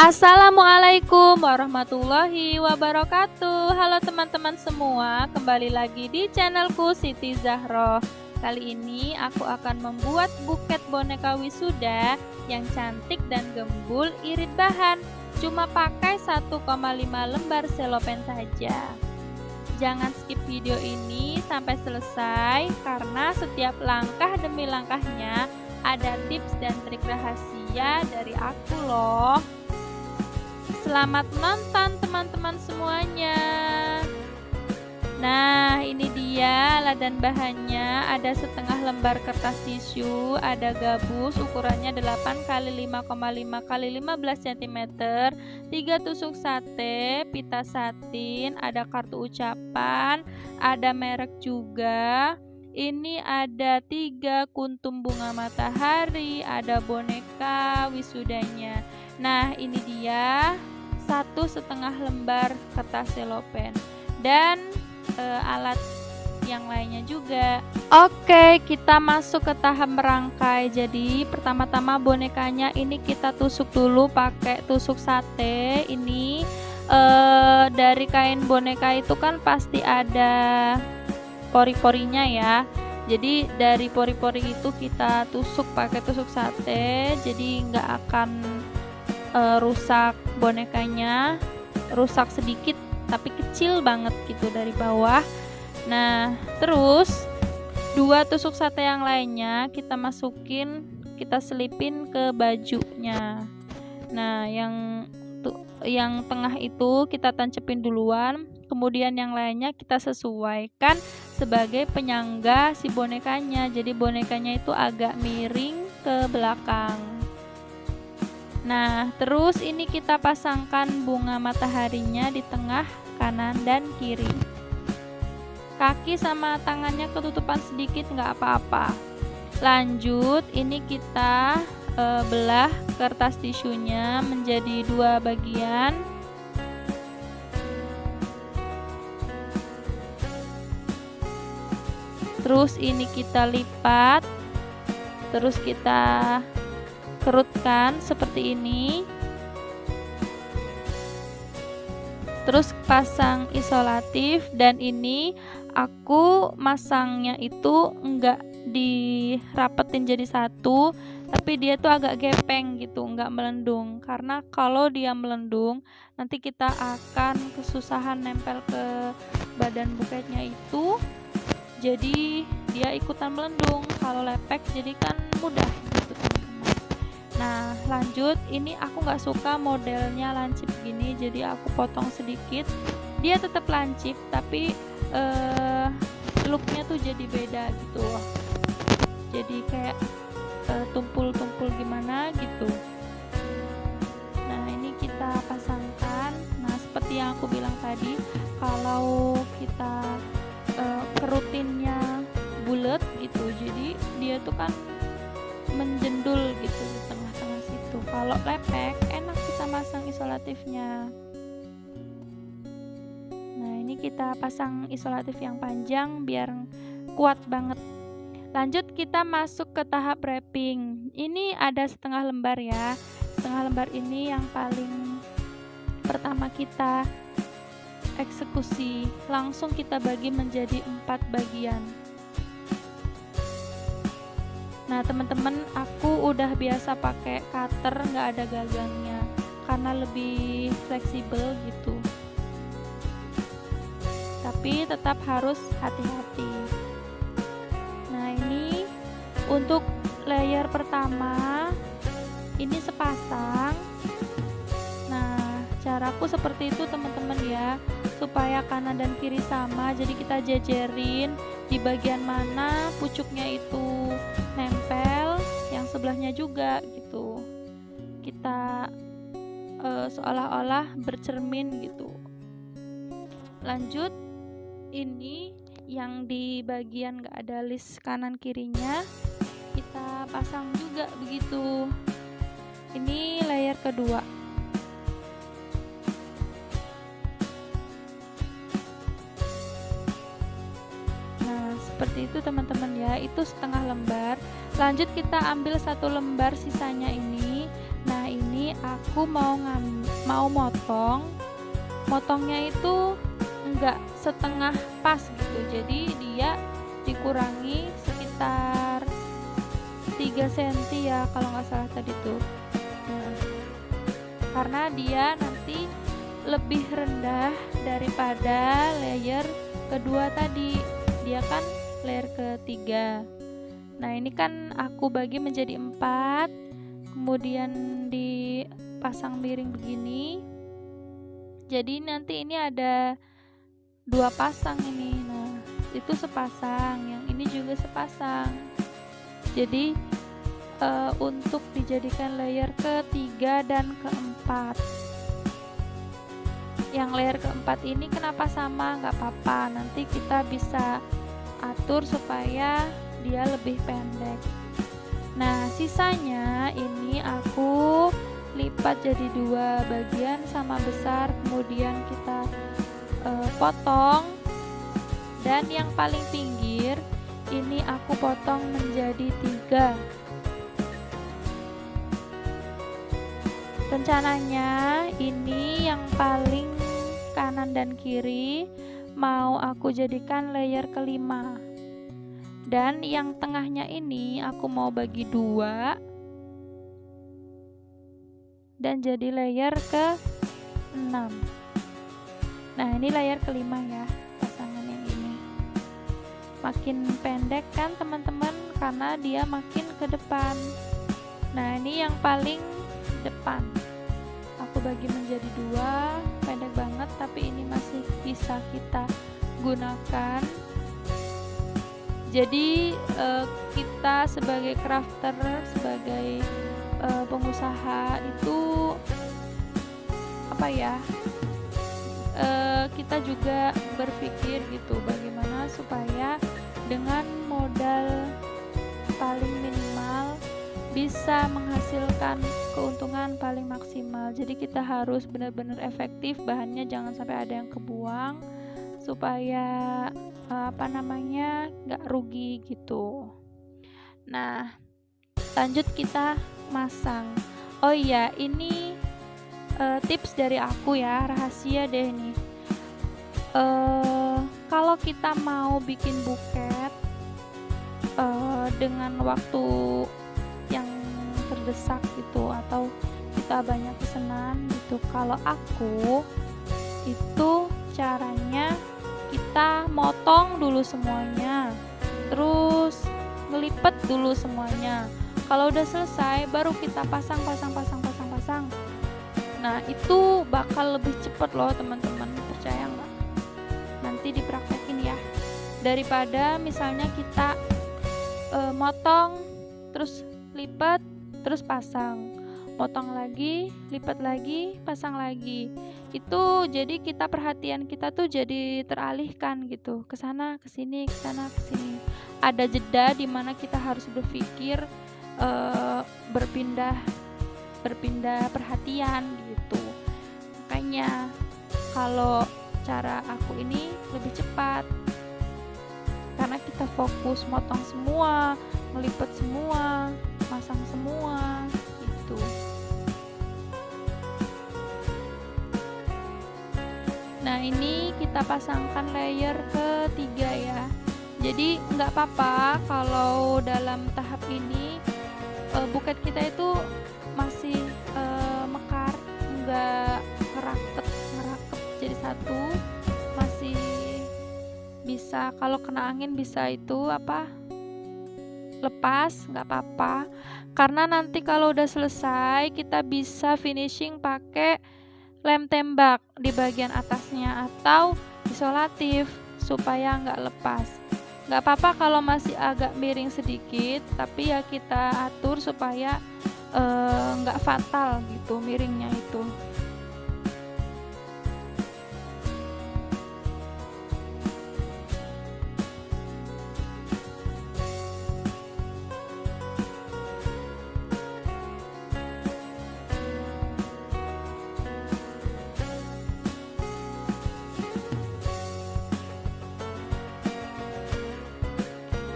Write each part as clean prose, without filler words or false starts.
Assalamualaikum warahmatullahi wabarakatuh. Halo teman-teman semua, kembali lagi di channelku Siti Zahroh. Kali ini aku akan membuat buket boneka wisuda yang cantik dan gembul irit bahan. Cuma pakai 1,5 lembar selopen saja. Jangan skip video ini sampai selesai karena setiap langkah demi langkahnya ada tips dan trik rahasia dari aku loh. Selamat menonton teman-teman semuanya. Nah, ini dia ladan bahannya. Ada setengah lembar kertas tisu, ada gabus ukurannya 8 x 5,5 x 15 cm, 3 tusuk sate, pita satin, ada kartu ucapan, ada merek juga. Ini ada 3 kuntum bunga matahari, ada boneka wisudanya. Nah, ini dia 1,5 lembar kertas selopen dan alat yang lainnya juga. Oke, kita masuk ke tahap merangkai. Jadi pertama-tama bonekanya ini kita tusuk dulu pakai tusuk sate. Ini dari kain boneka itu kan pasti ada pori-porinya ya. Jadi dari pori-pori itu kita tusuk pakai tusuk sate, jadi nggak akan rusak bonekanya, rusak sedikit tapi kecil banget gitu dari bawah. Nah, terus 2 tusuk sate yang lainnya kita masukin, kita selipin ke bajunya. Nah, yang tengah itu kita tancepin duluan, kemudian yang lainnya kita sesuaikan sebagai penyangga si bonekanya. Jadi bonekanya itu agak miring ke belakang. Nah, terus ini kita pasangkan bunga mataharinya di tengah kanan dan kiri. Kaki sama tangannya ketutupan sedikit nggak apa-apa. Lanjut, ini kita belah kertas tisunya menjadi 2 bagian. Terus ini kita lipat, terus kita kerutkan seperti ini. Terus pasang isolatif, dan ini aku masangnya itu enggak dirapetin jadi satu, tapi dia tuh agak gepeng gitu, enggak melendung. Karena kalau dia melendung, nanti kita akan kesusahan nempel ke badan buketnya itu. Jadi dia ikutan melendung. Kalau lepek jadi kan mudah gitu teman-teman. Nah, lanjut, ini aku nggak suka modelnya lancip gini, jadi aku potong sedikit. Dia tetap lancip tapi looknya tuh jadi beda gitu. Jadi kayak tumpul-tumpul gimana gitu. Nah, ini kita pasangkan. Nah, seperti yang aku bilang tadi, kalau kita kerutinnya bulat gitu, jadi dia tuh kan menjendul gitu di tengah-tengah situ. Kalau lepek enak kita masang isolatifnya. Nah, ini kita pasang isolatif yang panjang biar kuat banget. Lanjut, kita masuk ke tahap wrapping. Ini ada setengah lembar ya. Setengah lembar ini yang paling pertama kita eksekusi, langsung kita bagi menjadi 4 bagian. Nah, teman-teman, aku udah biasa pakai cutter, nggak ada gagangnya karena lebih fleksibel gitu. Tapi tetap harus hati-hati. Nah, ini untuk layer pertama ini sepasang. Nah, caraku seperti itu teman-teman ya, supaya kanan dan kiri sama. Jadi kita jejerin di bagian mana pucuknya itu nempel, yang sebelahnya juga gitu. Kita seolah-olah bercermin gitu. Lanjut, ini yang di bagian gak ada list kanan kirinya kita pasang juga begitu. Ini layer kedua. Seperti itu teman-teman ya, itu setengah lembar. Lanjut kita ambil 1 lembar sisanya ini. Nah, ini aku mau motongnya itu enggak setengah pas gitu, jadi dia dikurangi sekitar 3 cm ya kalau nggak salah tadi tuh. Nah, karena dia nanti lebih rendah daripada layer kedua tadi, dia kan layer ketiga. Nah, ini kan aku bagi menjadi 4, kemudian dipasang miring begini. Jadi nanti ini ada 2 pasang ini. Nah, itu sepasang, yang ini juga sepasang. Jadi untuk dijadikan layer ketiga dan keempat. Yang layer keempat ini kenapa sama? Nggak apa-apa, nanti kita bisa atur supaya dia lebih pendek. Nah, sisanya ini aku lipat jadi 2 bagian sama besar, kemudian kita potong. Dan yang paling pinggir ini aku potong menjadi 3. Rencananya ini yang paling kanan dan kiri mau aku jadikan layer kelima, dan yang tengahnya ini aku mau bagi 2 dan jadi layer ke-6. Nah, ini layer kelima ya, pasangan yang ini. Makin pendek kan teman-teman, karena dia makin ke depan. Nah, ini yang paling depan aku bagi menjadi 2, pendek banget tapi ini masih bisa kita gunakan. Jadi kita sebagai crafter, sebagai pengusaha itu apa ya, kita juga berpikir gitu bagaimana supaya dengan modal paling minimal bisa menghasilkan keuntungan paling maksimal. Jadi kita harus benar-benar efektif, bahannya jangan sampai ada yang kebuang supaya nggak rugi gitu. Nah, lanjut kita masang. Oh iya, ini tips dari aku ya, rahasia deh nih. Kalau kita mau bikin buket dengan waktu yang terdesak gitu, atau kita banyak pesanan gitu, kalau aku itu caranya kita motong dulu semuanya, terus ngelipet dulu semuanya. Kalau udah selesai baru kita pasang. Nah, itu bakal lebih cepet loh teman-teman, percaya nggak? Nanti dipraktekin ya, daripada misalnya kita motong terus lipat terus pasang, potong lagi, lipat lagi, pasang lagi. Itu jadi perhatian kita tuh jadi teralihkan gitu, ke sana ke sini, ke sana ke sini. Ada jeda di mana kita harus berpikir, berpindah perhatian gitu. Makanya kalau cara aku ini lebih cepat, karena kita fokus motong semua, melipet semua, masang semua gitu. Nah, ini kita pasangkan layer ketiga ya. Jadi nggak apa-apa kalau dalam tahap ini buket kita itu masih mekar, nggak ngerakep jadi satu, masih bisa kalau kena angin bisa itu lepas, nggak apa-apa. Karena nanti kalau udah selesai kita bisa finishing pakai lem tembak di bagian atasnya atau isolatif supaya nggak lepas. Nggak apa-apa kalau masih agak miring sedikit, tapi ya kita atur supaya nggak fatal gitu miringnya itu.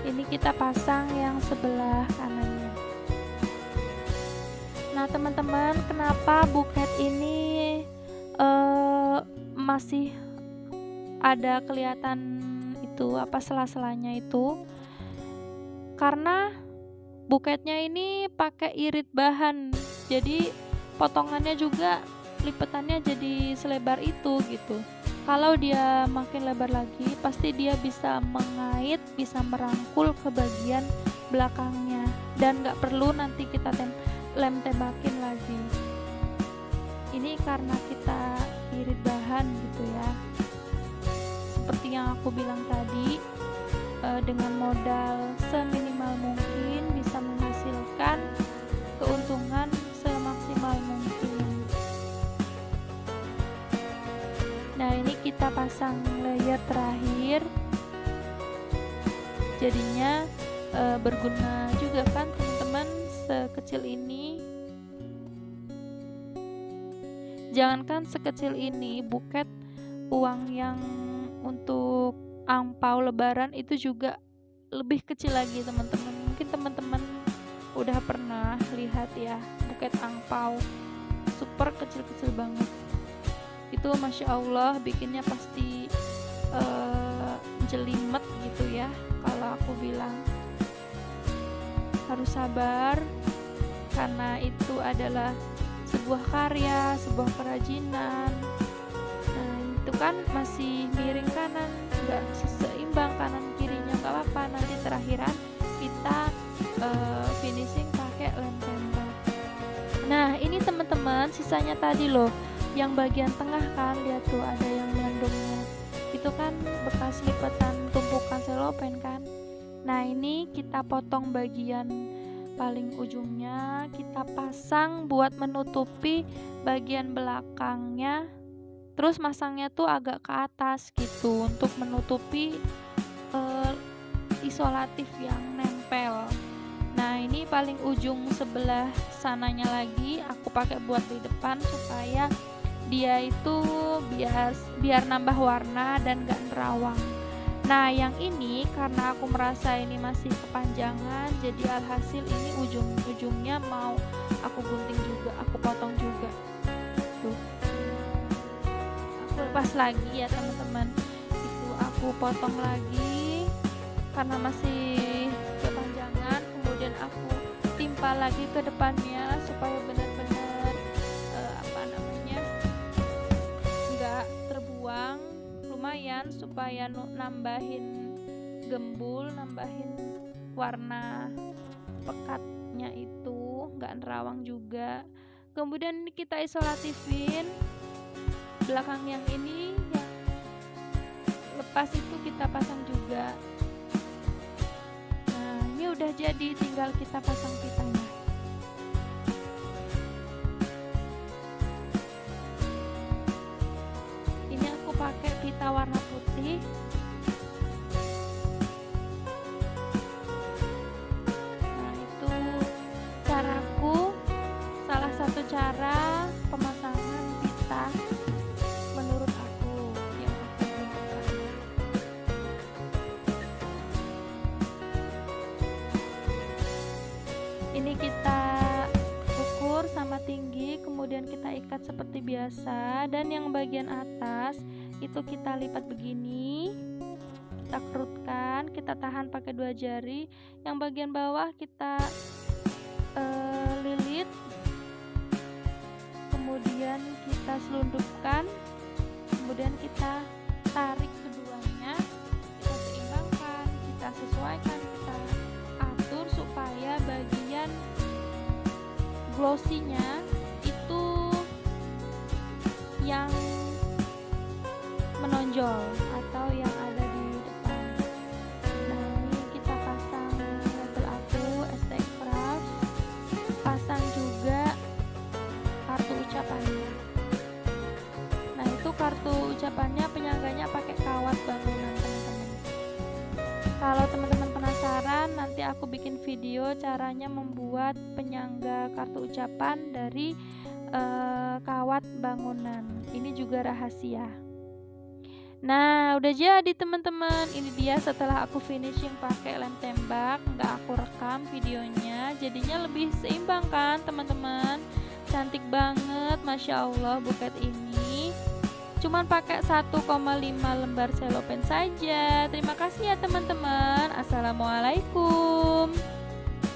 Ini kita pasang yang sebelah kanannya. Nah, teman-teman, kenapa buket ini masih ada kelihatan itu sela-selanya itu? Karena buketnya ini pakai irit bahan, jadi potongannya juga lipetannya jadi selebar itu gitu. Kalau dia makin lebar lagi, pasti dia bisa mengait, bisa merangkul ke bagian belakangnya, dan nggak perlu nanti kita lem tembakin lagi. Ini karena kita irit bahan gitu ya. Seperti yang aku bilang tadi, dengan modal seminimal mungkin bisa menghasilkan keuntungan semaksimal mungkin. Nah, ini kita pasang layer terakhir, jadinya berguna juga kan teman-teman. Sekecil ini, jangankan sekecil ini, buket uang yang untuk angpau lebaran itu juga lebih kecil lagi teman-teman. Mungkin teman-teman udah pernah lihat ya, buket angpau super kecil-kecil banget. Itu Masya Allah bikinnya pasti jelimet gitu ya. Kalau aku bilang harus sabar, karena itu adalah sebuah karya, sebuah kerajinan. Nah, itu kan masih miring kanan, nggak seimbang kanan kirinya, nggak apa-apa. Nanti terakhiran kita finishing pakai lem tembak. Nah, ini teman-teman sisanya tadi loh, yang bagian tengah kan, lihat tuh ada yang melendungnya. Itu kan bekas lipatan tumpukan selopen kan. Nah, ini kita potong bagian paling ujungnya, kita pasang buat menutupi bagian belakangnya. Terus masangnya tuh agak ke atas gitu untuk menutupi isolatif yang nempel. Nah, ini paling ujung sebelah sananya lagi aku pakai buat di depan supaya dia itu biar nambah warna dan gak nerawang. Nah, yang ini karena aku merasa ini masih kepanjangan, jadi alhasil ini ujung-ujungnya mau aku gunting juga, aku potong juga. Tuh. Aku lepas lagi ya teman-teman. Itu aku potong lagi karena masih kepanjangan, kemudian aku timpa lagi ke depannya supaya benar-benar enggak terbuang. Lumayan supaya nambahin gembul, nambahin warna pekatnya itu, nggak nerawang juga. Kemudian kita isolatifin belakang yang ini, yang lepas itu kita pasang juga. Nah, ini udah jadi, tinggal kita pasang pitanya. Pakai pita warna putih. Nah, itu caraku, salah satu cara pemasangan pita menurut aku yang aku gunakan. Ini kita ukur sama tinggi, kemudian kita ikat seperti biasa, dan yang bagian atas itu kita lipat begini, kita kerutkan, kita tahan pakai 2 jari. Yang bagian bawah kita lilit, kemudian kita selundupkan, kemudian kita tarik keduanya, kita seimbangkan, kita sesuaikan, kita atur supaya bagian glossy-nya itu yang menonjol atau yang ada di depan. Nah, ini kita pasang label aku ST Craft, pasang juga kartu ucapannya. Nah, itu kartu ucapannya penyangganya pakai kawat bangunan teman-teman. Kalau teman-teman penasaran, nanti aku bikin video caranya membuat penyangga kartu ucapan dari kawat bangunan. Ini juga rahasia. Nah, udah jadi teman-teman. Ini dia setelah aku finishing pakai lem tembak, nggak aku rekam videonya, jadinya lebih seimbang kan teman-teman. cantik banget, Masya Allah buket ini. Cuman pakai 1,5 lembar selopen saja. Terima kasih ya teman-teman. Assalamualaikum.